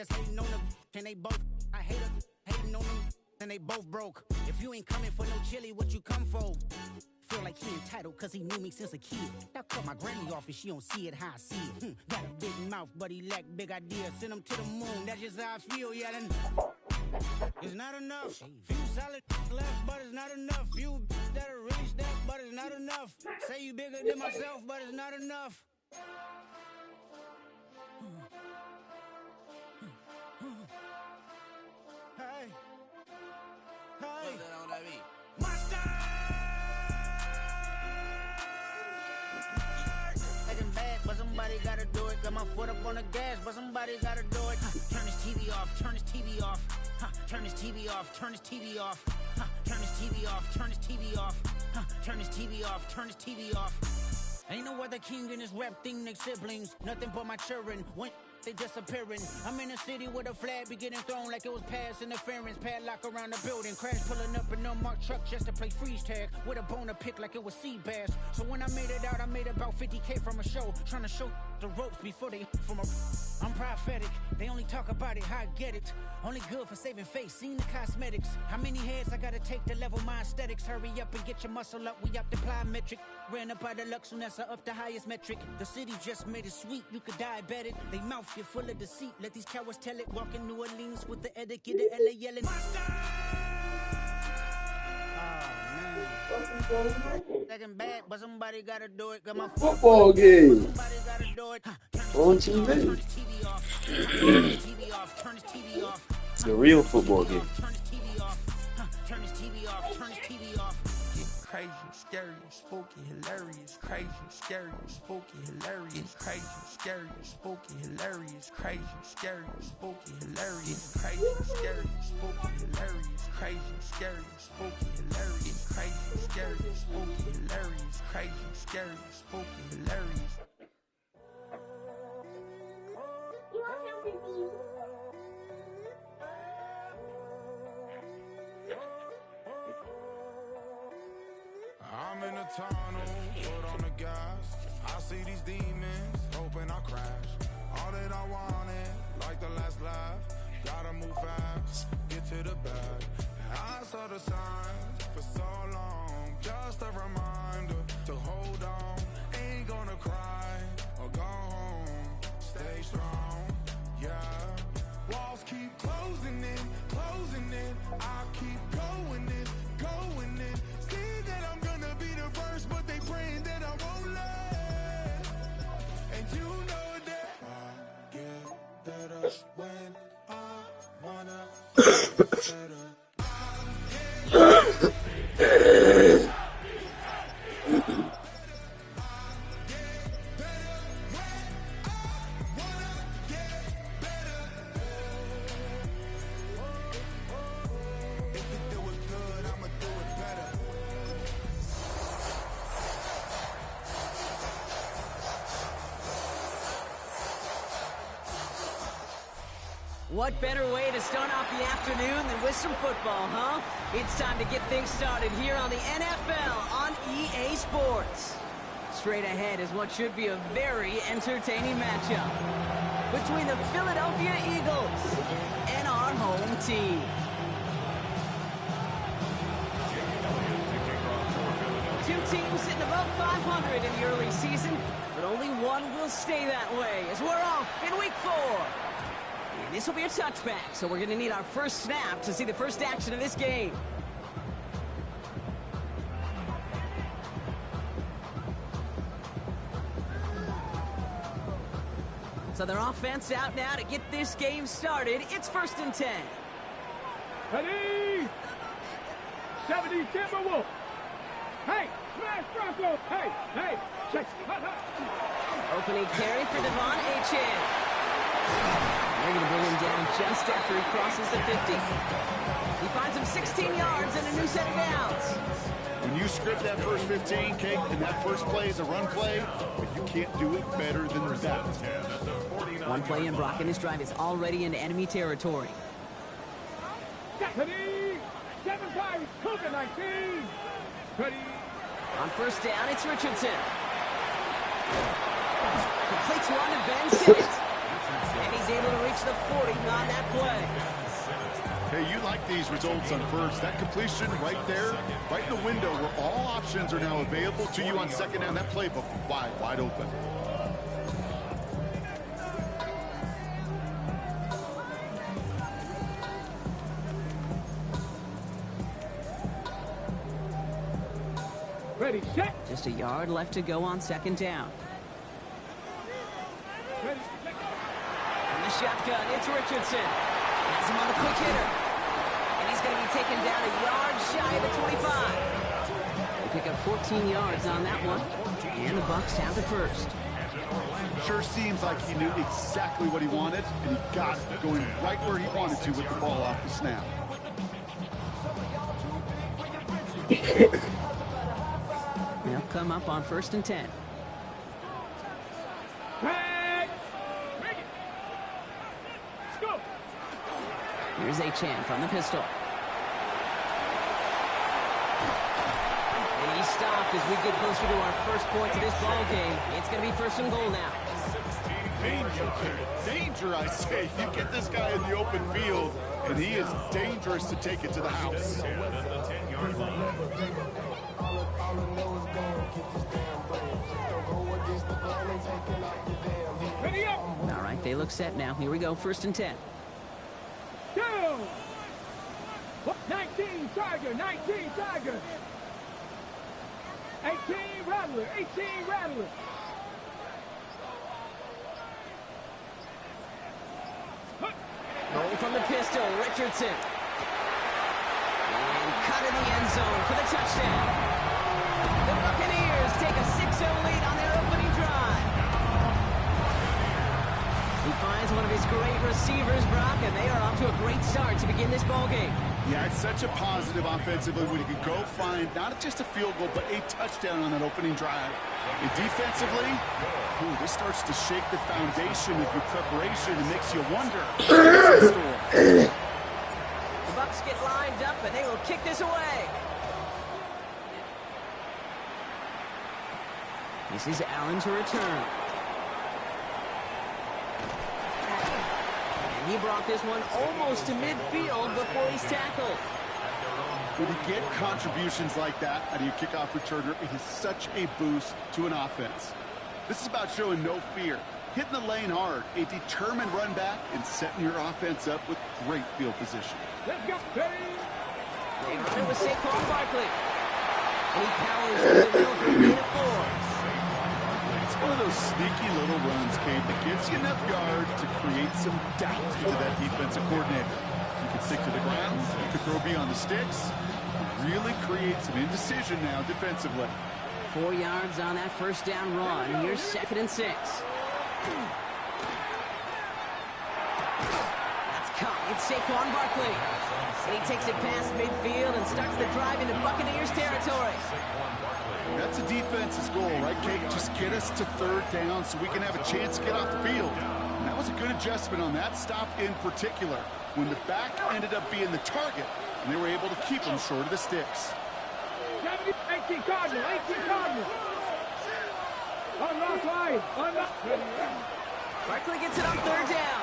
that's hating on the and they both. I hate her hating on them and they both broke. If you ain't coming for no chili, what you come for? Feel like he entitled cause he knew me since a kid. Now cut my granny off and she don't see it how I see it. Got a big mouth but he lack big ideas. Send him to the moon, that's just how I feel, yeah. It's not enough. Few solid left, but it's not enough. Few that'll reach that, but it's not enough. Say you bigger than myself, but it's not enough. Hey, hey, Monster! Taking bad, but somebody gotta do it. Got my foot up on the gas, but somebody gotta do it. Turn this TV off, turn this TV off. Turn this TV off, turn this TV off. Turn this TV off, turn this TV off. Turn this TV off, turn this TV off. Ain't no other king in this rap thing, they siblings. Nothing but my children. When they disappearing. I'm in a city with a flag be getting thrown like it was past interference. Padlock around the building. Crash pulling up an unmarked truck just to play freeze tag. With a bone to pick like it was sea bass. So when I made it out, I made about 50K from a show. Trying to show the ropes before they from a... I'm prophetic. They only talk about it, how I get it. Only good for saving face, seen the cosmetics. How many heads I gotta take to level my aesthetics? Hurry up and get your muscle up, we up the plyometric. Ran up out of luck, soon as I up the highest metric. The city just made it sweet, you could diabetic. They mouth get full of deceit, let these cowards tell it. Walk in New Orleans with the etiquette, the LA yelling. Second bad, but somebody gotta do it. Got my football game. Somebody gotta do it. On TV. Turn this TV off. Turn this TV off. Turn this TV off. It's a real football game. Turn this TV off. Turn this TV off. Turn this TV off. Crazy, scary, spooky, hilarious. Crazy, scary, spooky, hilarious. Crazy, scary, spooky, hilarious. Crazy, scary, spooky, hilarious. Crazy, scary, spooky, hilarious. Crazy, scary, spooky, hilarious. Crazy, scary, spooky, hilarious. Crazy, scary, spooky, hilarious. I'm in a tunnel, foot on the gas. I see these demons, hoping I crash. All that I wanted, like the last laugh. Gotta move fast, get to the bag. I saw the signs for so long. Just a reminder to hold on. Ain't gonna cry or go home. Stay strong, yeah. Walls keep closing in, closing in. I keep going in, going in. See that I'm gonna be the first, but they praying that I won't let. And you know that I get better when I wanna get better. What better way to start off the afternoon than with some football, huh? It's time to get things started here on the NFL on EA Sports. Straight ahead is what should be a very entertaining matchup between the Philadelphia Eagles and our home team. Two teams sitting above 500 in the early season, but only one will stay that way as we're off in week 4. This will be a touchback, so we're going to need our first snap to see the first action of this game. So their offense out now to get this game started. It's 1st and 10. Ready? 70 Timberwolves. Hey, smash Broncos. Hey, hey, check. Opening carry for Devon Achane. They're going to bring him down just after he crosses the 50. He finds him 16 yards and a new set of downs. When you script that first 15, Kate, and that first play is a run play, but you can't do it better than that. One play in, Brock, and his drive is already into enemy territory. Ready? 7-5, Cougar 19. Ready? On first down, it's Richardson. Completes one to Ben Simmons. And he's able to reach the 40 on that play. Hey, you like these results on first. That completion right there, right in the window where all options are now available to you on second down. That playbook wide open. Ready, set. Just a yard left to go on second down. Ready, set. In the shotgun, it's Richardson. Has him on the quick hitter. And he's going to be taken down a yard shy of the 25. They pick up 14 yards on that one. And the Bucs have the first. Sure seems like he knew exactly what he wanted, and he got it going right where he wanted to with the ball off the snap. They'll come up on 1st and 10. Tag. Bring it. Let's go. Here's Achane from the pistol. And he stopped as we get closer to our first point of this ball game. It's going to be 1st and goal now. Danger, I say. You get this guy in the open field, and he is dangerous to take it to the house. Ready up. All right, they look set now. Here we go, 1st and 10. Go. 19 Tiger. 19 Tiger. 18 Rattler. 18 Rattler. Going from the pistol, Richardson. And cut in the end zone for the touchdown. The Buccaneers take a 6-0 lead on their opening drive. He finds one of his great receivers, Brock, and they are off to a great start to begin this ball game. Yeah, it's such a positive offensively when you can go find not just a field goal, but a touchdown on that opening drive. And defensively, this starts to shake the foundation of your preparation and makes you wonder. The Bucs get lined up, and they will kick this away. This is Allen to return. And he brought this one almost to midfield before he's tackled. When you get contributions like that out of your kickoff returner, it is such a boost to an offense. This is about showing no fear, hitting the lane hard, a determined run back, and setting your offense up with great field position. Let's go. Ready. They run it with Saquon Barkley. And he powers through the middle for a gain of 4. It's one of those sneaky little runs, Kate, that gives you enough yards to create some doubt into that defensive coordinator. You can stick to the ground, you can throw beyond the sticks, really create some indecision now defensively. 4 yards on that first down run. Here's 2nd and 6. That's caught. It's Saquon Barkley. And he takes it past midfield and starts the drive into Buccaneers territory. That's a defense's goal, right, Kate? Just get us to 3rd down so we can have a chance to get off the field. And that was a good adjustment on that stop in particular, when the back ended up being the target, and they were able to keep him short of the sticks. 18 Cardinal. 18 Cardinal. Unlock line. Unlock. Barkley gets it on 3rd down.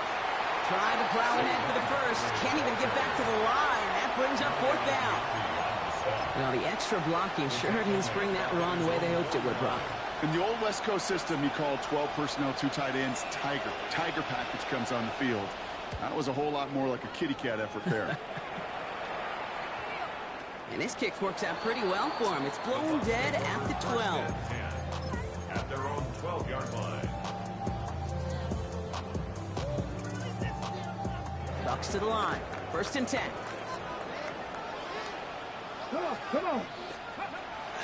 Trying to plow ahead for the first. Can't even get back to the line. That brings up 4th down. Well, the extra blocking sure didn't spring that run the way they hoped it would, Brock. In the old West Coast system, you call 12 personnel, 2 tight ends, Tiger. Tiger package comes on the field. That was a whole lot more like a kitty cat effort there. And this kick works out pretty well for him. It's blown dead at the 12. At their own 12-yard line. Bucs to the line. 1st and 10. Come on. Come on.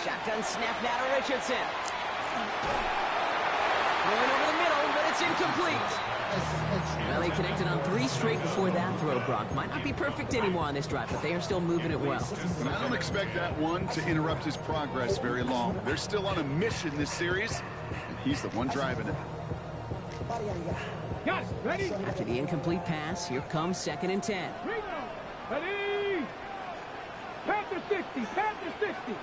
Shotgun snap now to Richardson. Going over the middle, but it's incomplete. Well, he connected on 3 straight before that throw, Brock. Might not be perfect anymore on this drive, but they are still moving it well. And I don't expect that one to interrupt his progress very long. They're still on a mission this series, and he's the one driving it. Got it. Ready. After the incomplete pass, here comes 2nd and 10. Ready. Panther 60. Panther 60.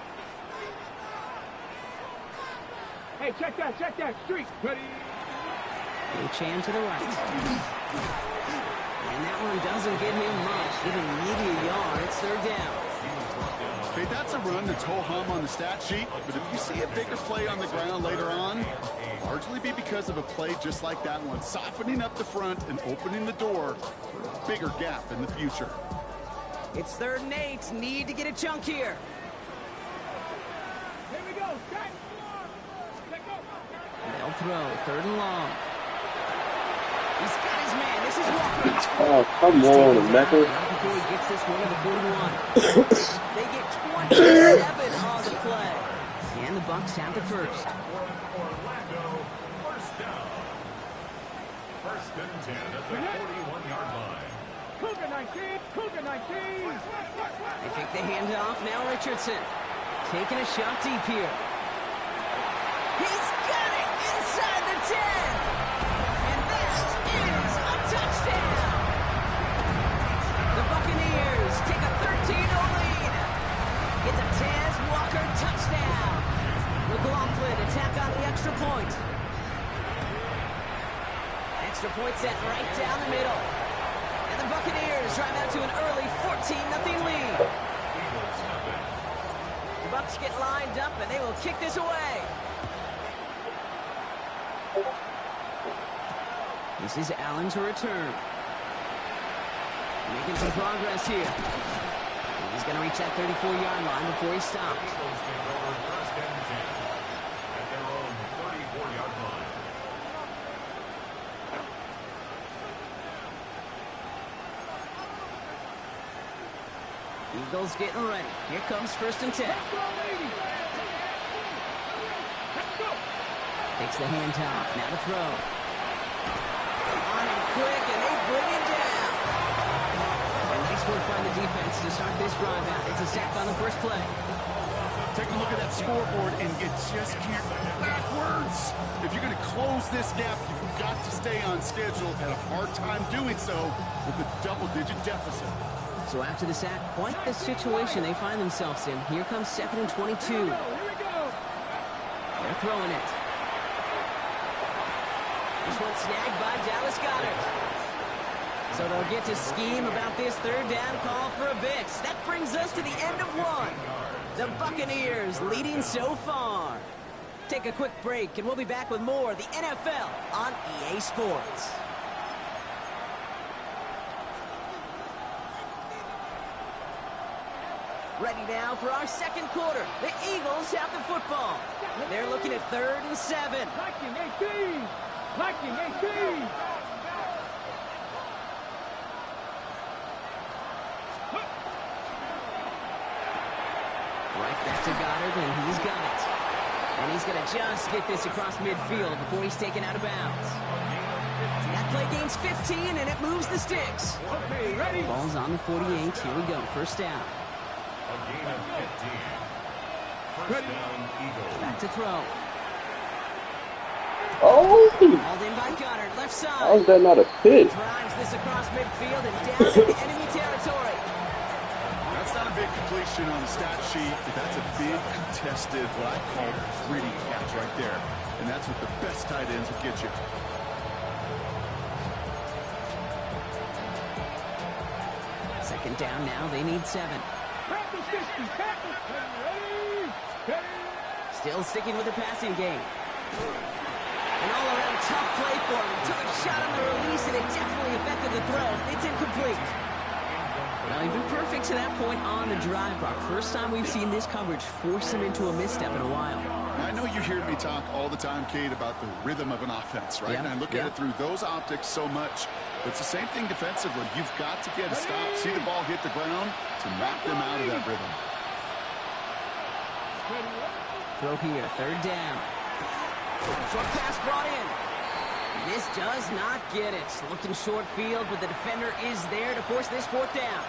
Hey, check that. Street. Ready. Achane to the right. And that one doesn't get him much, giving Needy a yard. It's third down. Okay, that's a run that's ho-hum on the stat sheet, but if you see a bigger play on the ground later on, largely be because of a play just like that one, softening up the front and opening the door for a bigger gap in the future. It's 3rd and 8. Need to get a chunk here. Here we go. Set. Let go. They'll throw. 3rd and long. He's got his man. This is Walker. Oh, come on, Mecca. Not before he gets this one to the 41. They get 27 on the play. And the Bucs have the first. Orlando, first down. 1st and 10 at the 41-yard line. Cougar 19. Cougar 19. They take the handoff. Now Richardson taking a shot deep here. He's got it inside the 10. And that is a touchdown. The Buccaneers take a 13-0 lead. It's a Taz Walker touchdown. McLaughlin attack on the extra point. Extra point set right down the middle. And the Buccaneers drive out to an early 14-0 lead. The Bucs get lined up and they will kick this away. This is Allen to return. Making some progress here. He's going to reach that 34-yard line before he stops. Eagles take over 1st and 10 at their own 34-yard line. Eagles getting ready. Here comes 1st and 10. Takes the handoff. Now to throw. On him quick, and they bring him down. And nice work by the defense to start this drive out. It's a sack on the first play. Take a look at that scoreboard, and you just can't go backwards. If you're going to close this gap, you've got to stay on schedule. Had a hard time doing so with a double-digit deficit. So after the sack, quite the situation they find themselves in. Here comes 2nd and 22. They're throwing it. This one snagged by Dallas Goedert. So they'll get to scheme about this 3rd down call for a bit. That brings us to the end of one. The Buccaneers leading so far. Take a quick break, and we'll be back with more of the NFL on EA Sports. Ready now for our 2nd quarter. The Eagles have the football. They're looking at 3rd and 7. Liking 18. Liking 18. Right back to Goddard, and he's got it. And he's going to just get this across midfield before he's taken out of bounds. That play gains 15, and it moves the sticks. Okay, ready. Ball's on the 48. Here we go. 1st down. A gain of 15. 1st down, Eagles. Back to throw. Oh, Hauled in by Goddard, left side. how is that not a pitch? Drives this across midfield and down into enemy territory. That's not a big completion on the stat sheet, but that's a big contested, what I call gritty catch right there. And that's what the best tight ends will get you. Second down now. They need 7. Panthers 60. Panthers. Ready. Ready. Still sticking with the passing game. An all-around tough play for him. He took a shot on the release, and it definitely affected the throw. It's incomplete. Well, he's been perfect to that point on the drive, Brock. First time we've seen this coverage force him into a misstep in a while. I know you hear me talk all the time, Kate, about the rhythm of an offense, right? Yeah, And I look at it through those optics so much. It's the same thing defensively. You've got to get a stop, see the ball hit the ground to knock them out of that rhythm. Throw here, 3rd down. Short pass brought in. This does not get it. Looking short field, but the defender is there to force this 4th down.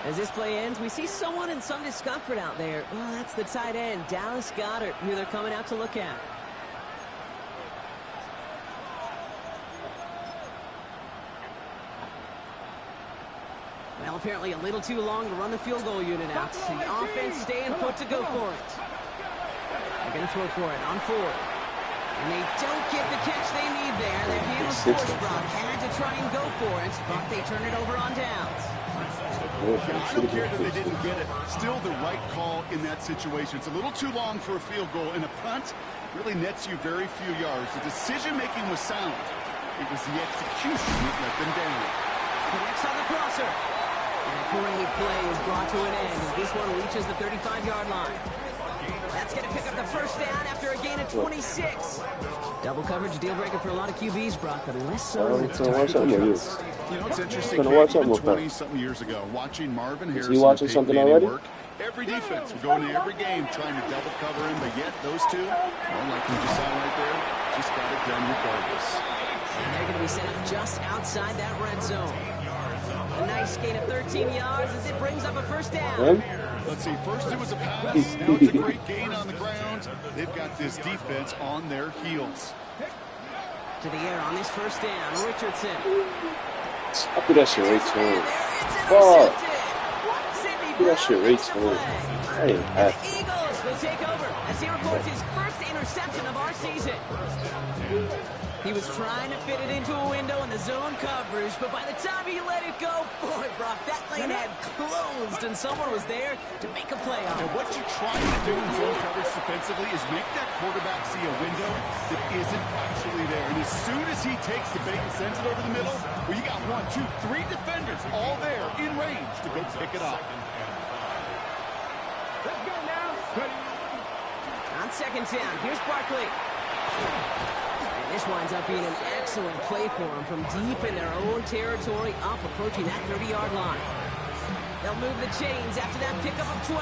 As this play ends, we see someone in some discomfort out there. Well, that's the tight end, Dallas Goedert, who they're coming out to look at. Well, apparently a little too long to run the field goal unit out. The offense staying put to go for it. They're going to throw for it on 4th. And they don't get the catch they need there. Their hand was forced. Brock had to try and go for it, but they turn it over on downs. I don't care that they didn't get it. Still the right call in that situation. It's a little too long for a field goal, and a punt really nets you very few yards. The decision-making was sound. It was the execution that let them down. Connects on the crosser. And a great play is brought to an end as this one reaches the 35-yard line. That's going to pick up the first down after a gain of 26. Double coverage, deal breaker for a lot of QBs, Brock, but less so when it's target controls. You know, it's interesting. Gonna watch Even something 20-something years ago, watching Marvin Harrison he watching and something Peyton Manning already? work, every defense would go into every game trying to double cover him, but yet those two, well, like you just saw right there, just got it done regardless. And they're going to be set up just outside that red zone. A nice gain of 13 yards as it brings up a first down. Let's see, first it was a pass, now it's a great gain on the ground. They've got this defense on their heels. To the air on this first down, Richardson. I put that shit right to him. Fuck. Put that shit right to him. I ain't And happy. the Eagles will take over as he records his first interception of our season. He was trying to fit it into a window in the zone coverage, but by the time he let it go, boy, Brock, that lane had closed and someone was there to make a play on it. And what you're trying to do in zone coverage defensively is make that quarterback see a window that isn't actually there. And as soon as he takes the bait and sends it over the middle, well, you got 1, 2, 3 defenders all there in range to go pick it up. Let's go now. On second down, here's Barkley. And this winds up being an excellent play for him from deep in their own territory, up approaching that 30-yard line. They'll move the chains after that pickup of 12.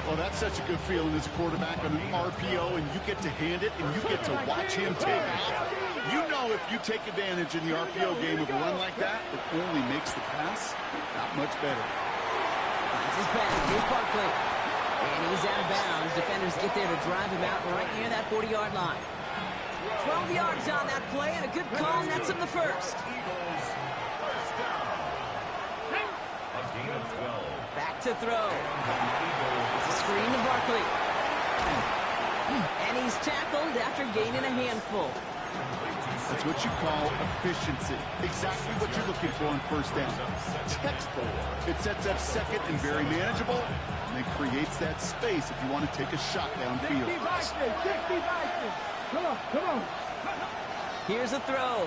Well, that's such a good feeling as a quarterback on an RPO, and you get to hand it, and you get to watch him take off. You know if you take advantage in the RPO game of a run like that, it only makes the pass that much better. Finds his back. Here's Barkley. And he's out of bounds. Defenders get there to drive him out right near that 40-yard line. 12 yards on that play, and a good call nets him the first. Back to throw. It's a screen to Barkley. And he's tackled after gaining a handful. That's what you call efficiency. Exactly what you're looking for on first down. Textbook. It sets up second and very manageable, and it creates that space if you want to take a shot downfield. 60 Vikings, 60 Vikings. Come on, come on. Here's a throw.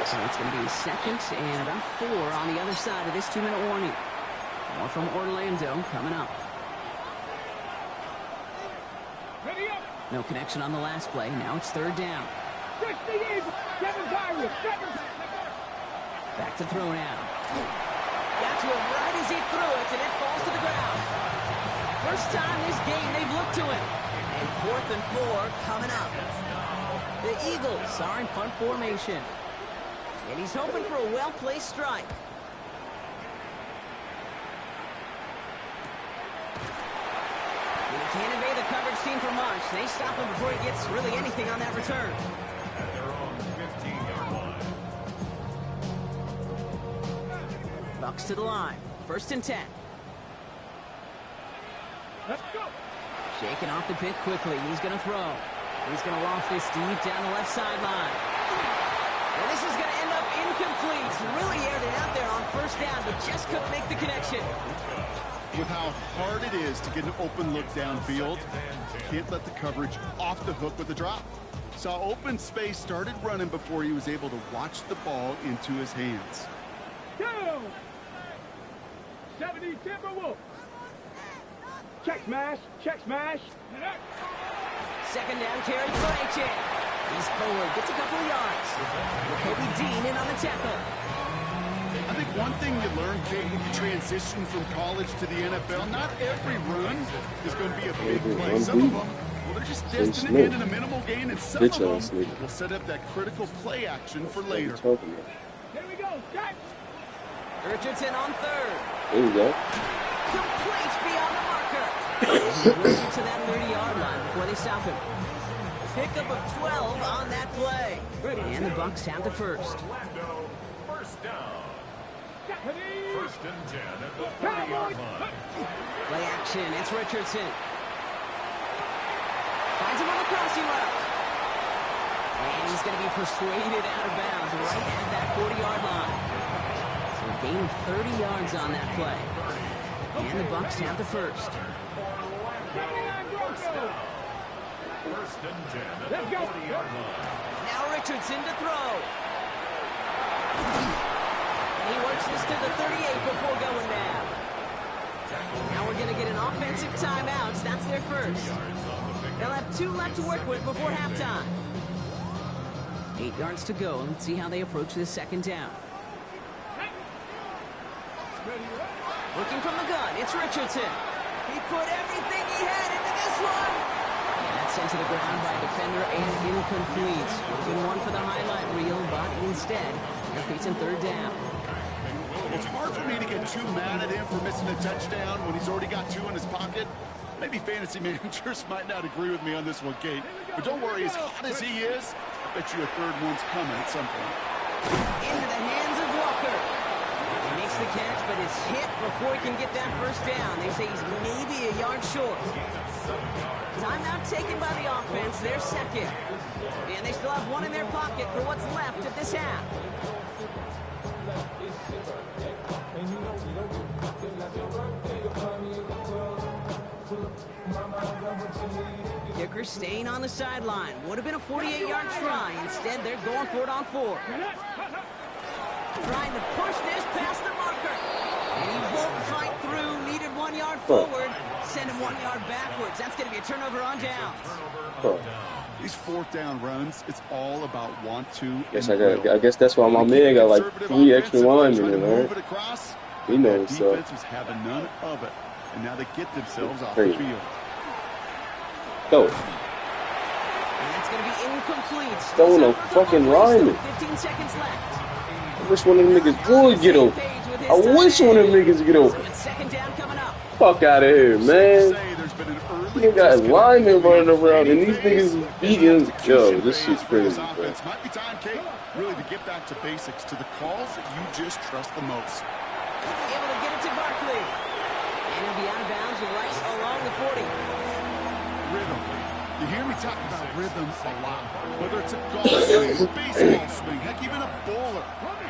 So it's going to be second and about 4 on the other side of this 2-minute warning. More from Orlando coming up. Ready up. No connection on the last play. Now it's third down. 60 Eagles. 7 Tigers. 7. Back to throw now. Got to him right as he threw it, and it falls to the ground. First time this game they've looked to him. And 4th and 4 coming up. The Eagles are in punt formation. And he's hoping for a well-placed strike. And he can't evade the coverage team for much. They stop him before he gets really anything on that return. At their own 15-yard line. Bucks to the line. 1st and 10. Let's go. Shaking off the pit quickly. He's going to throw. He's going to loft this deep down the left sideline. And this is going to end up incomplete. Really aired it out there on first down, but just couldn't make the connection. With how hard it is to get an open look downfield, you can't let the coverage off the hook with a drop. Saw open space, started running before he was able to watch the ball into his hands. Go. 70 Timberwolves. Check smash. Check smash. Second down carry for H.A. He's forward, gets a couple of yards. Kobe Dean in on the tackle. I think one thing you learn, Kate, when you transition from college to the NFL, not every run is going to be a big play. Some of them, well, they're just destined to end in a minimal gain, and some of them will set up that critical play action for later. Here we go. Jack. Richardson on third. There you go. Complete beyond the marker. He's moving to that 30-yard line before they stop him. Pickup of 12 on that play. And the Bucks have the first. Orlando, first down. 1st and 10 at the 30-yard line. Play action. It's Richardson. Finds him on the crossing route. And he's going to be persuaded out of bounds right at that 40-yard line. So a gain of 30 yards on that play. And the Bucs have the first. First and 10 at the 40-yard line. Now Richardson to throw. And he works this to the 38 before going down. Now we're going to get an offensive timeout. That's their first. They'll have 2 left to work with before halftime. 8 yards to go. Let's see how they approach this second down. Looking from the gun, it's Richardson. He put everything he had into this one. And that's sent to the ground by a defender and incomplete. Would have been one for the highlight reel, but instead, they're facing third down. It's hard for me to get too mad at him for missing a touchdown when he's already got 2 in his pocket. Maybe fantasy managers might not agree with me on this one, Kate. But don't worry, as hot as he is, I bet you a third one's coming at some point. Into the hands of Walker. He makes the catch, but is hit before he can get that first down. They say he's maybe a yard short. Timeout taken by the offense, their second. And they still have 1 in their pocket for what's left of this half. Kicker staying on the sideline. Would have been a 48-yard try. Instead, they're going for it on 4. Trying to push this past the marker. And he won't fight through. Needed 1 yard forward. Send him 1 yard backwards. That's going to be a turnover on downs. These 4th down runs, it's all about want to. Yes, I guess that's why my man got like 3 extra linemen in there. He knows so. Defense was having none of it, and now they get themselves off the field. Go. And it's going to be incomplete. Throwing a fucking lineman. 15 seconds left. I wish one of them niggas would get open. I wish one of them niggas would get open. Second down coming up. Fuck out of here, man. He got linemen running around, and these niggas is beating. Yo, this shit's crazy, bro. Might be time, Kate, really to get back to basics, to the calls that you just trust the most. Able to get it to Barkley. And he'll be out of bounds right along the 40. Rhythm. You hear me talk about rhythm a lot. Whether it's a golf swing, a baseball swing, heck, even a bowler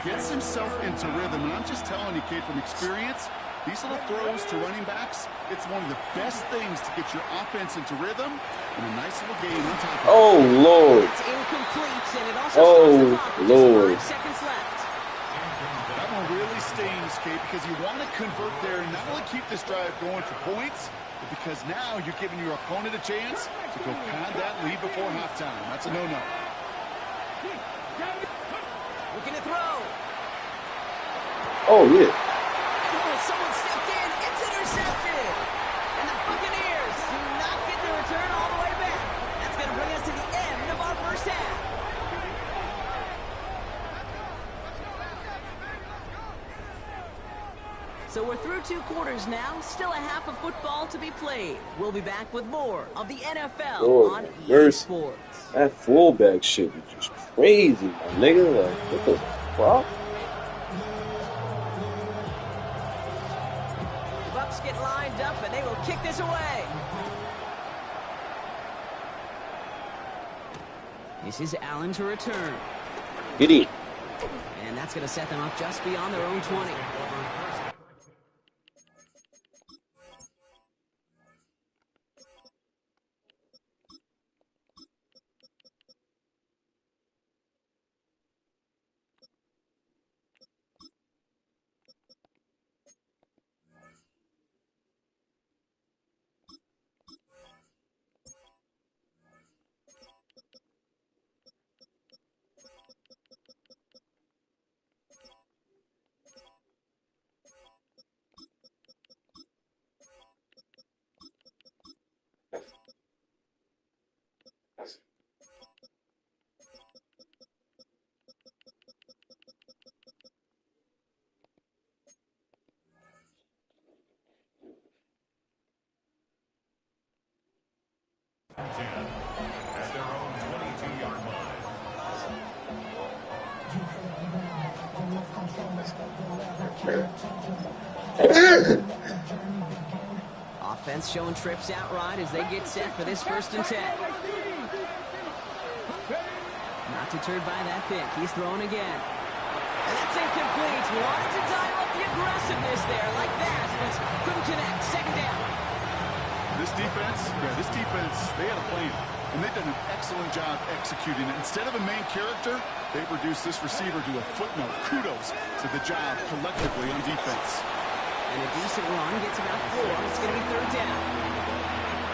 gets himself into rhythm. And I'm just telling you, Kate, from experience, these little throws to running backs, it's one of the best things to get your offense into rhythm and a nice little game on top of it. Oh, Lord. It's incomplete, and it also Lord. 5 seconds left. That one really stings, Kate, because you want to convert there and not only keep this drive going for points, but because now you're giving your opponent a chance to go pad that lead before halftime. That's a no-no. Looking to throw. Oh, yeah. Someone stepped in. It's intercepted. And the Buccaneers do not get the return all the way back. That's going to bring us to the end of our first half. So we're through 2 quarters now. Still a half of football to be played. We'll be back with more of the NFL on EA Sports. That fullback shit is just crazy, my nigga. Like, what the fuck? Bucs get lined up, and they will kick this away. This is Allen to return. Get in. And that's going to set them up just beyond their own 20. At their own 22-yard line. Offense showing trips out right as they get set for this 1st and 10. Not deterred by that pick. He's throwing again. And that's incomplete. Wanted to dial up the aggressiveness there like that, but couldn't connect. 2nd down. This defense, they had a plan, and they've done an excellent job executing it. Instead of a main character, they've reduced this receiver to a footnote. Kudos to the job collectively on defense. And a decent run gets about 4. It's going to be 3rd down.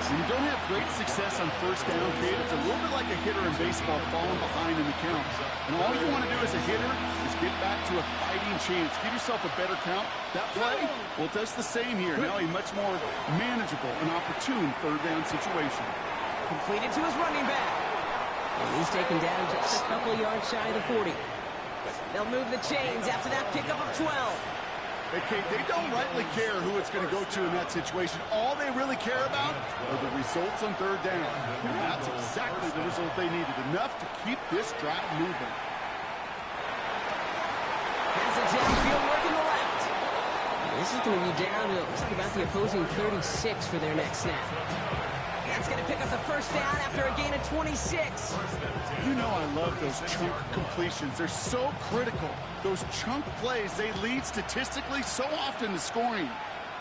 When you don't have great success on 1st down, Kate, it's a little bit like a hitter in baseball falling behind in the count. And all you want to do as a hitter is get back to a fighting chance. Give yourself a better count. That play, well, it does the same here. Now a much more manageable and opportune 3rd down situation. Completed to his running back. And he's taken down just a couple yards shy of the 40. They'll move the chains after that pickup of 12. Hey, Kate, they don't rightly care who it's going to go to in that situation. All they really care about are the results on 3rd down. And that's exactly the result they needed. Enough to keep this drive moving. Has a downfield work in the left. And this is going to be down to, looks like about the opposing 36 for their next snap. That's going to pick up the 1st down after a gain of 26. You know I love those chunk completions. They're so critical. Those chunk plays, they lead statistically so often to scoring.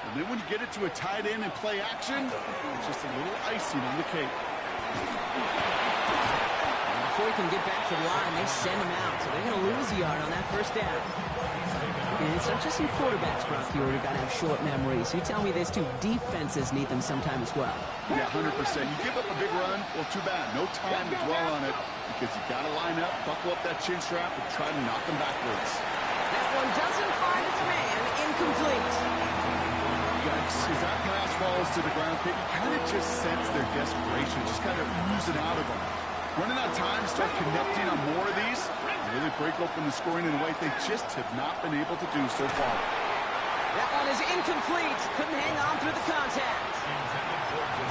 And then when you get it to a tight end and play action, it's just a little icing on the cake. And before he can get back to the line, they send him out. So they're going to lose a yard on that 1st down. And it's not just in quarterbacks, Brock, you already got to have short memories. You tell me these 2 defenses need them sometime as well. Yeah, 100%. You give up a big run, well, too bad. No time to dwell on it because you got to line up, buckle up that chin strap, and try to knock them backwards. That one doesn't find its man. Incomplete. Yikes. As that pass falls to the ground, you kind of just sense their desperation, just kind of oozing out of them. Running out of time, start connecting on more of these, and really break open the scoring in a way they just have not been able to do so far. That one is incomplete. Couldn't hang on through the contact.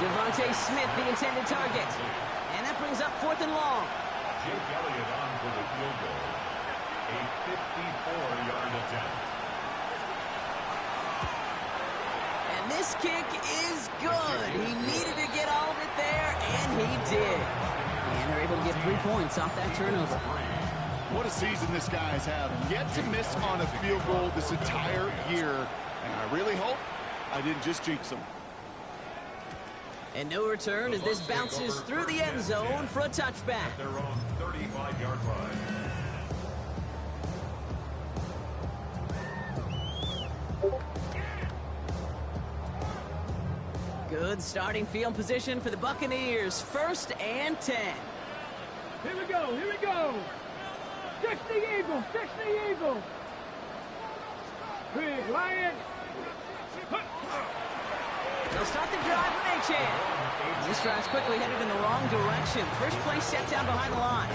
Devontae Smith, the intended target. And that brings up 4th and long. Jake Elliott on for the field goal. A 54-yard attempt. And this kick is good. He needed to get all of it there, and he did. And they're able to get 3 points off that turnover. What a season this guy has had. Yet to miss on a field goal this entire year. And I really hope I didn't just jinx him. And no return as this bounces through the end zone for a touchback. Their own 35-yard line. Good starting field position for the Buccaneers. 1st and 10. Here we go, here we go. Fix the Eagles, fix the Eagles. Big Lion. They'll start the drive when they can. This drive's quickly headed in the wrong direction. First play set down behind the line.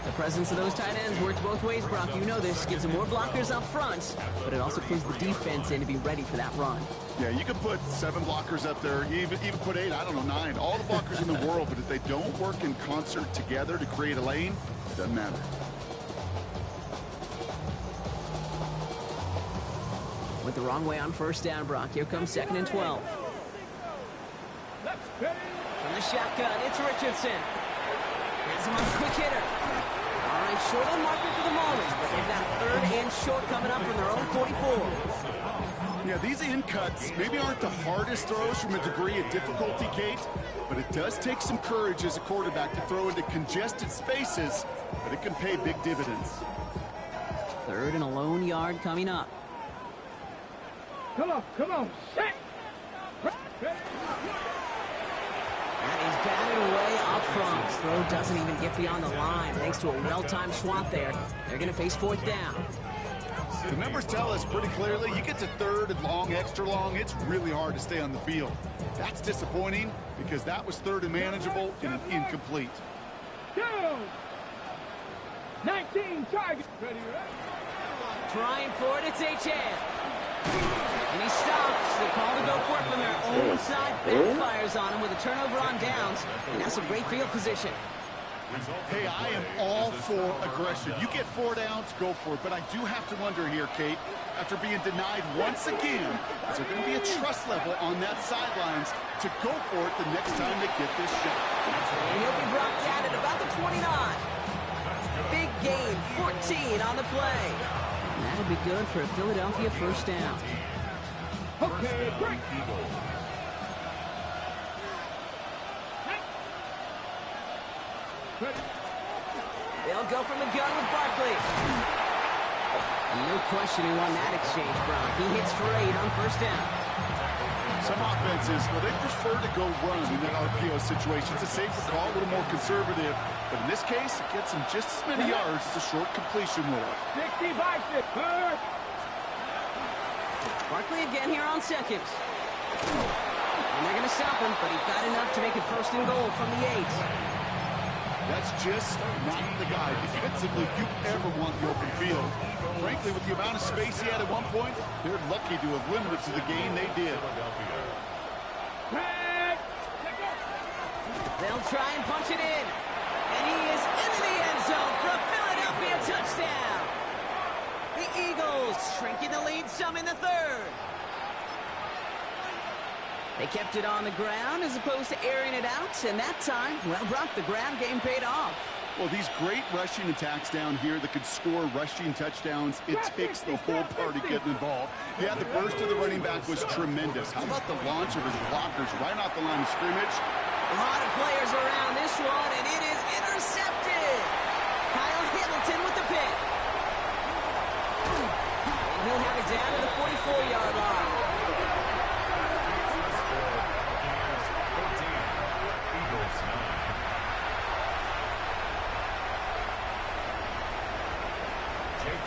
The presence of those tight ends works both ways, Brock. You know this. Gives them more blockers up front, but it also puts the defense in to be ready for that run. Yeah, you can put 7 blockers up there, even put 8, I don't know, 9. All the blockers in the world, but if they don't work in concert together to create a lane, it doesn't matter. Went the wrong way on 1st down, Brock. Here comes 2nd and 12. From the shotgun, it's Richardson. Has him on a quick hitter. All right, short on marker for the moment, but they've got 3rd and short coming up from their own 44. Yeah, these in cuts maybe aren't the hardest throws from a degree of difficulty, Kate, but it does take some courage as a quarterback to throw into congested spaces, but it can pay big dividends. 3rd and a lone yard coming up. Come on, set. And he's batted away up front. Throw doesn't even get beyond the line. Thanks to a well-timed swat there. They're going to face 4th down. The numbers tell us pretty clearly, you get to 3rd and long, extra long, it's really hard to stay on the field. That's disappointing because that was 3rd and manageable and an incomplete. 19 targets. Ready? Trying for it, it's H.N. And he stops. They call to go for it from their own side. Backfires on him with a turnover on downs. And that's a great field position. Hey, I am all for aggression. You get 4 downs, go for it. But I do have to wonder here, Kate, after being denied once again, is there going to be a trust level on that sidelines to go for it the next time they get this shot? And he'll be brought down at about the 29. Big gain, 14 on the play. And that'll be good for a Philadelphia first down. Okay, break. They'll go from the gun with Barkley. And no question who won that exchange, Brock. He hits for 8 on first down. Some offenses, well, they prefer to go run in that RPO situation. It's a safer call, a little more conservative. But in this case, it gets them just as many yards as a short completion would have. 65. Barkley again here on seconds. And they're going to stop him, but he got enough to make it first and goal from the 8. That's just not the guy defensively you ever want the open field. Frankly, with the amount of space he had at one point, they're lucky to have limited to the game they did. They'll try and punch it in. And he is into the end zone for a Philadelphia touchdown. The Eagles shrinking the lead some in the third. They kept it on the ground as opposed to airing it out, and that time, well, Brock, the ground game paid off. Well, these great rushing attacks down here that could score rushing touchdowns, it takes the whole party getting involved. Yeah, the burst of the running back was tremendous. How about the launch of his blockers right off the line of scrimmage? A lot of players around this one, and it is intercepted. Kyle Hamilton with the pick. And he'll have it down to the 44-yard line.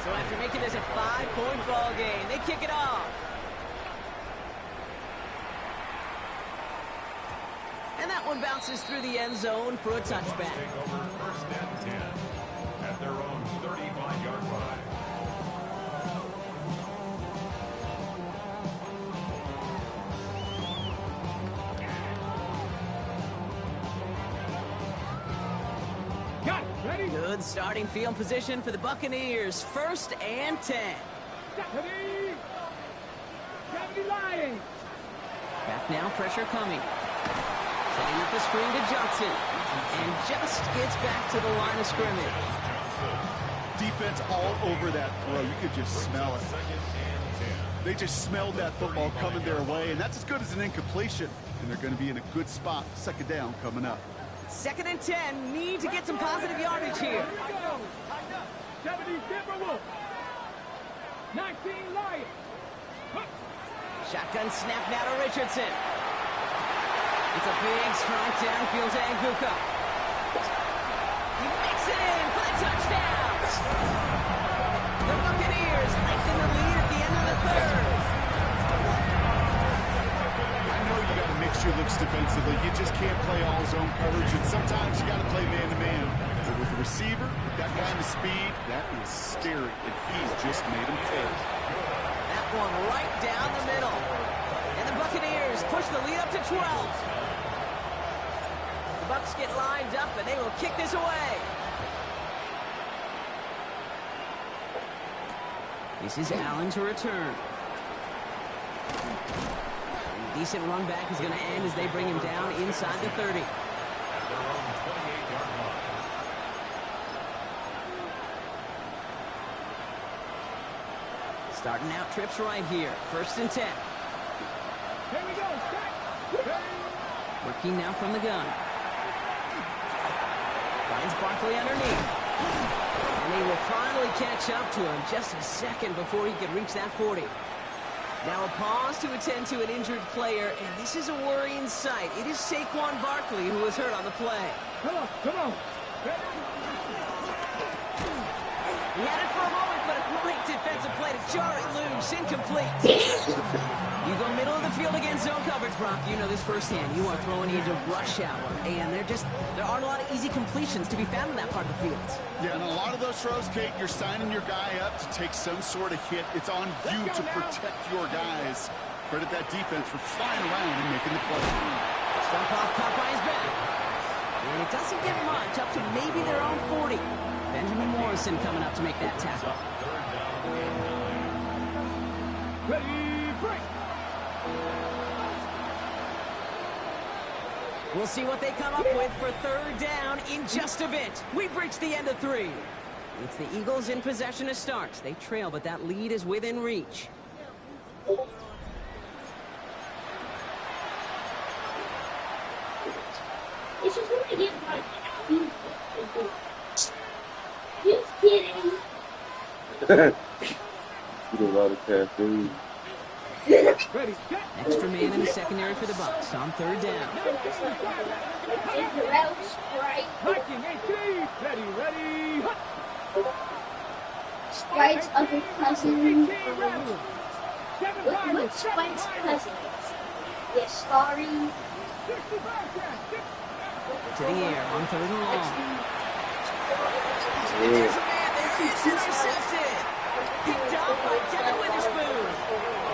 So after making this a 5-point ball game, they kick it off. And that one bounces through the end zone for a touchback. Take over first and 10 at their own 35-yard line. Good starting field position for the Buccaneers. First and 10. Back now, pressure coming. Setting up the screen to Johnson. And just gets back to the line of scrimmage. Defense all over that throw. You could just smell it. They just smelled that football coming their way, and that's as good as an incompletion. And they're going to be in a good spot. Second down coming up. Second and 10. Need to get some positive yardage here. 70 Timberwolves. 19 Lions. Shotgun snap now to Richardson. It's a big strike downfield to Anguka. He makes it in for the touchdown. The Buccaneers lengthen the lead at the end of the third. I know you got to mix your looks defensively. You just can't play all zone coverage, and sometimes you got to play man-to-man. But with the receiver, with that kind of speed, that is scary, and he's just made him pay. That one right down the middle. And the Buccaneers push the lead up to 12. The Bucs get lined up, and they will kick this away. This is Allen to return. A decent run back is going to end as they bring him down inside the 30. Starting out trips right here. First and 10. Here we go. Working now from the gun. Finds Barkley underneath. And they will finally catch up to him just a second before he could reach that 40. Now a pause to attend to an injured player, and this is a worrying sight. It is Saquon Barkley who was hurt on the play. Come on, come on. He had it for a moment, but a great defensive play to jar it loose. Incomplete. You go middle of the field against zone coverage, Brock. You know this firsthand. You are throwing into rush hour, and there aren't a lot of easy completions to be found in that part of the field. Yeah, and a lot of those throws, Kate, you're signing your guy up to take some sort of hit. It's on you to protect your guys. Credit that defense for flying around and making the play. Stump off caught by his back. And it doesn't get much, up to maybe their own 40. Benjamin Morrison coming up to make that tackle. Ready, break. We'll see what they come up with for third down in just a bit. We've reached the end of 3. It's the Eagles in possession to start. They trail, but that lead is within reach. Eat a lot of caffeine. Ready, set. Extra man in the secondary for the Bucs on third down. Hiking, 18. Ready, ready. Hut. Spike's other cousin. 18 rounds. 7 What's Spike's cousin? Yes, sorry. 65 catch. To the air on third and long. Yeah. There's a man there. It's intercepted. Picked up by Devin Witherspoon.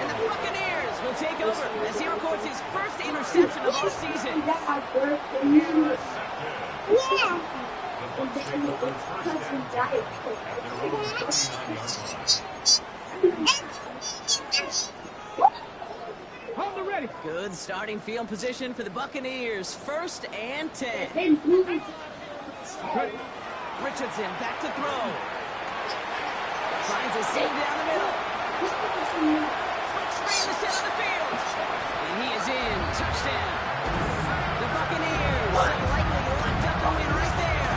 And the Buccaneers will take over as he records his first interception of the season. Yeah. And then his cousin died. Hold the ready. Good starting field position for the Buccaneers. 1st and 10. Then moving. Ready. Richardson back to throw. Finds a seam down the middle. Quick screen to center of the field. And he is in. Touchdown. The Buccaneers likely locked up the win right there.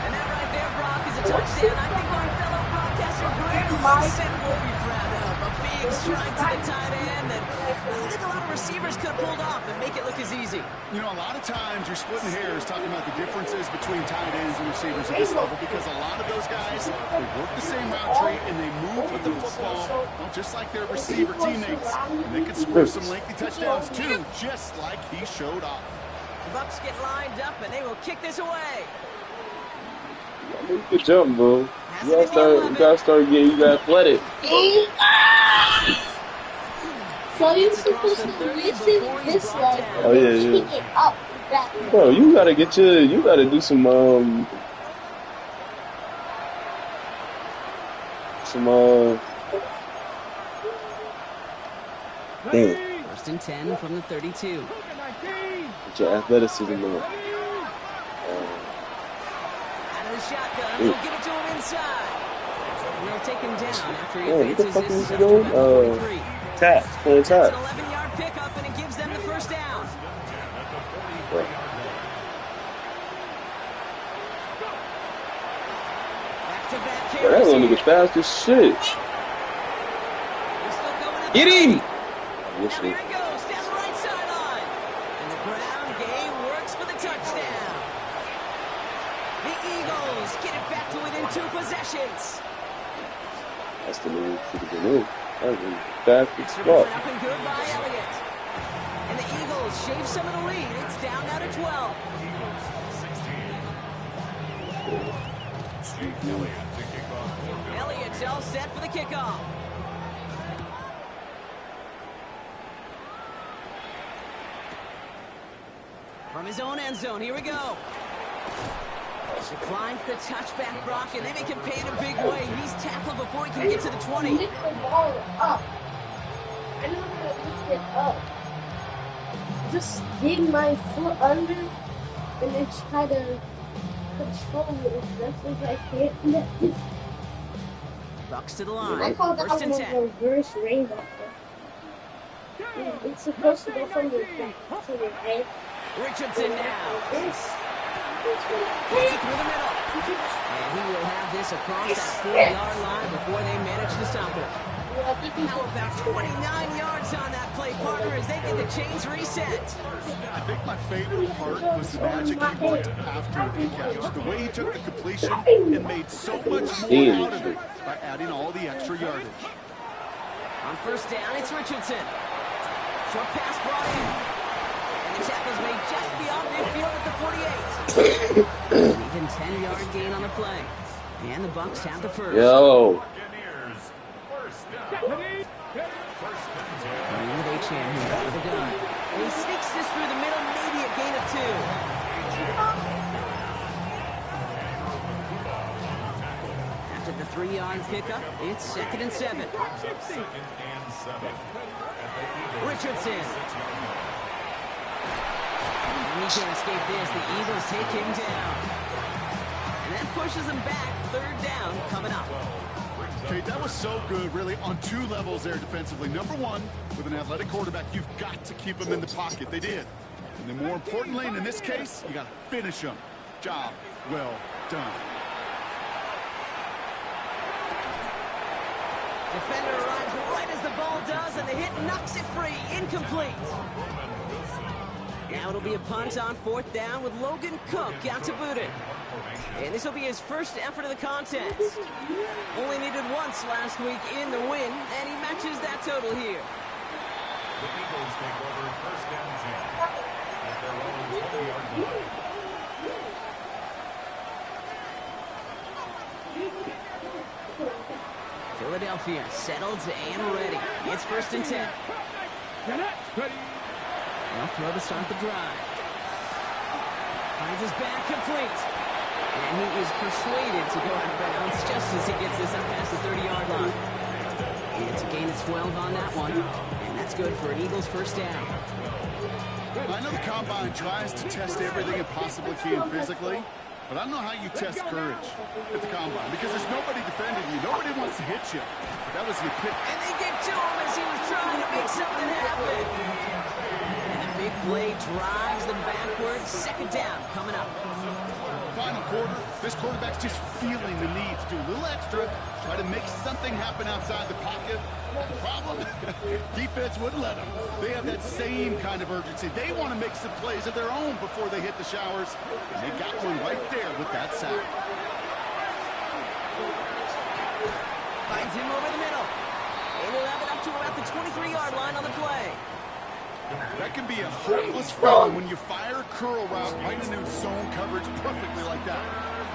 And that right there, Brock, is a touchdown. I think our fellow broadcaster Greg Wilson will be proud of. A big strike to the tight end that I think a lot of receivers could have pulled off and make it look as easy. You know, a lot of times you're splitting hairs talking about the differences between tight ends and receivers at this level because a lot of those guys, they work the same route tree and they move with the football, well, just like their receiver teammates. And they can score some lengthy touchdowns too, just like he showed off. The Bucs get lined up and they will kick this away. Good jump, bro. You gotta start getting athletic. So you're supposed to reach it this way. Oh yeah. Kick it up that way. Bro, you gotta do some damn. 1st and 10 from the 32. Get your athleticism on. Out of the shotgun, they'll give it to him inside. And they'll take him down after he What the advances fuck his is he stuff to doing? about 43. Tap, playing That's an tap. 11-yard pickup, and it gives them the first down. Back-to-back Bro, that carries little here. nigga fast as shit. He's still going up Get the him! right. Yes, Now here it goes, down the right sideline. And the ground game works for the touchdown. The Eagles get it back to within 2 possessions. that's the move. Should have been in. That was fast as Extra fuck. point up and good by Elliott. And the Eagles shave some of the lead. It's down now to 12. Elliott's all set for the kickoff. From his own end zone, here we go. Declines the touchback, Brock, and they make him pay in a big way. He's tackled before he can get to the 20. Lift the ball up. I know how to lift it up. Just dig my foot under and then try to control it as best as I can. Bucks to the I line. call that 1st and one 10. a reverse rainbow. It's supposed to go from your back to your head. Richardson now. This. Puts it through the middle. And he will have this across that 4-yard line before they manage to stop it. Now about 29 yards on that play, partner, as they get the chains reset. I think my favorite part was the magic he worked after the catch. The way he took the completion and made so much more out of it by adding all the extra yardage. On 1st down, it's Richardson. Short pass brought in. And the tackle's made just beyond midfield at the 48. Even 10-yard gain on the play. And the Bucks have the first. Yo. Running with Achane here out of the gun. And he sneaks this through the middle, maybe a gain of 2. After the 3-yard pickup, it's 2nd and 7. Richardson. He can't escape this. The Eagles take him down. And that pushes him back. 3rd down coming up. Okay, that was so good, really, on 2 levels there defensively. Number 1, with an athletic quarterback, you've got to keep him in the pocket. They did. And then more importantly, in this case, you got to finish him. Job well done. Defender arrives right as the ball does, and the hit knocks it free. Incomplete. Now it'll be a punt on 4th down with Logan Cook out to boot it. And this will be his first effort of the contest. Only needed once last week in the win, and he matches that total here. The Eagles take over 1st down 10 at their own 20-yard line. Philadelphia settled and ready. It's 1st and 10. They'll throw to start the drive. Finds his back complete. And he is persuaded to go out of bounds just as he gets this up past the 30-yard line. It's a gain of 12 on that one. And that's good for an Eagles 1st down. I know the Combine tries to test everything it possibly can physically, but I don't know how you test courage at the Combine because there's nobody defending you. Nobody wants to hit you. That was your pick. And they get to him as he was trying to make something happen. And the big play drives them backwards. 2nd down coming up. Final quarter, this quarterback's just feeling the need to do a little extra, try to make something happen outside the pocket. The problem, defense wouldn't let them. They have that same kind of urgency. They want to make some plays of their own before they hit the showers, and they got one right there with that sack. Finds him over the middle. And he'll have it up to about the 23-yard line on the play. That can be a hopeless felon when you fire a curl route right into zone coverage perfectly like that.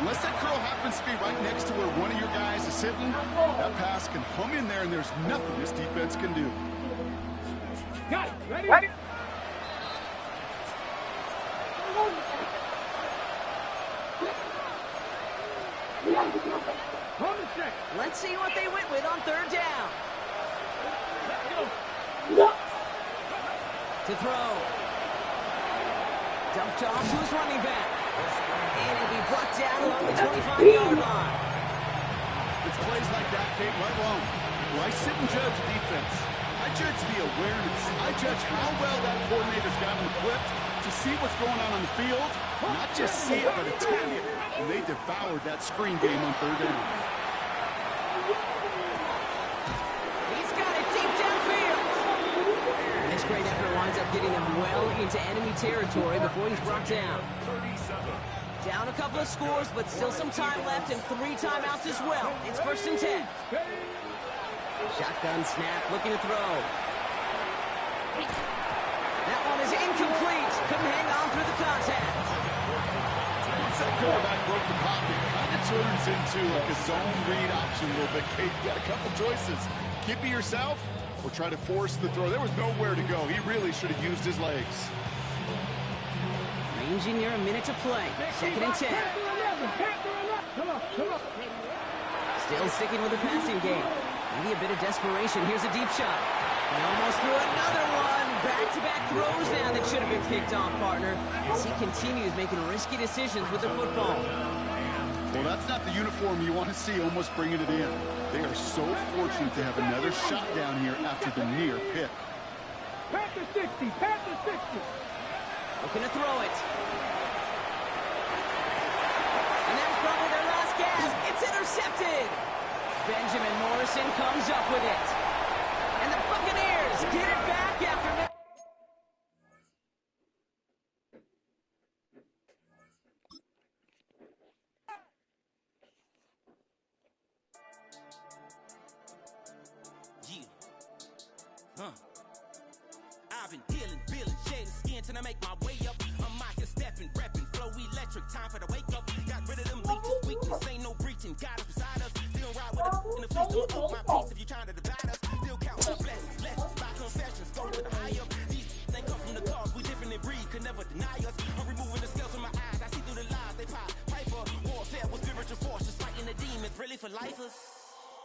Unless that curl happens to be right next to where one of your guys is sitting, that pass can hum in there and there's nothing this defense can do. Got it. Ready? Let's see what they went with on 3rd down. To throw. Dumped off to his running back. And it'll be brought down along the 25-yard line. It's plays like that, Kate, right along. Well, I sit and judge defense. I judge the awareness. I judge how well that coordinator's got them equipped to see what's going on the field. Not just see it, but attack it. And they devoured that screen game on 3rd down. He's got it deep downfield. And this great effort winds up getting him well into enemy territory before he's brought down. Down a couple of scores, but still some time left and 3 timeouts as well. It's 1st and 10. Shotgun snap, looking to throw. That one is incomplete. Couldn't hang on through the contact. Once that quarterback broke the pocket, kind of turns into like a zone read option a little bit. Kate, you got a couple choices. Keep it yourself or try to force the throw. There was nowhere to go. He really should have used his legs. Ranging near a minute to play. 2nd and 10. Still sticking with the passing game. Maybe a bit of desperation. Here's a deep shot. He almost threw another one. Back-to-back throws now that should have been picked off, partner. As he continues making risky decisions with the football. Well, that's not the uniform you want to see almost bringing it in. They are so fortunate to have another shot down here after the near pick. Panther 60, Panther 60. Looking to throw it. And that was probably their last gasp. It's intercepted. Benjamin Morrison comes up with it. And the Buccaneers get it back after... I've been healing, feeling, shedding skin till I make my way up. I'm out here stepping, repping, flow electric, time for the wake up. Got rid of them leeches, weakness, ain't no breaching. God is beside us, still ride with us in the fleece. I'ma cook my piece if you trying to divide us. Still count my blessings, by confessions, go to the high up. These ain't come from the cause, we different in breed, could never deny us. really for lifers.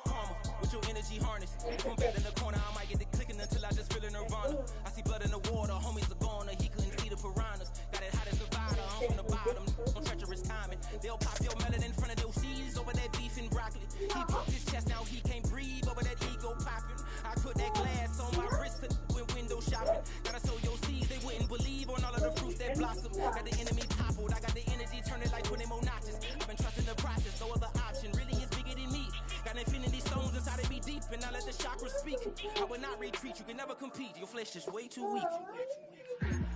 Karma, with your energy harness. From back in the corner, I might get it clicking until I just feel a nirvana. I see blood in the water, homies are gone, he couldn't see the piranhas. Got it hot as a rider, I'm from the bottom, on treacherous timing. They'll pop your melon in front of those seeds over that beef and broccoli. He broke his chest, now he can't breathe over that ego popping. I put that glass on my wrist when window shopping. Gotta sow your seeds, they wouldn't believe on all of the fruits that blossom. Got the enemy toppled, I got the energy turning like 20 more notches. I've been trusting the process, no other option really is bigger than me. Got infinity stones inside of me deep, and I let the chakras speak. I will not retreat, you can never compete. Your flesh is way too weak.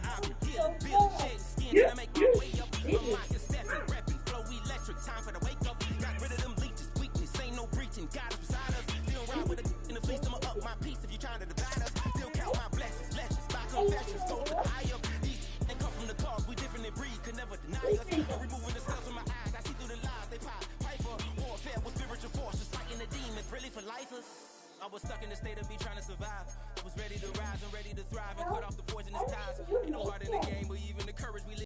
I've been healing, building, shedding skin, till I make my way up. I'm rocking, stepping, repping, flow electric. Time for the wake up. Got rid of them leeches, weakness, ain't no breaching. God is beside us. Still ride with a in the fleece, I'ma up my piece if you trying to divide us. Still count my blessings, lessons, by confessions.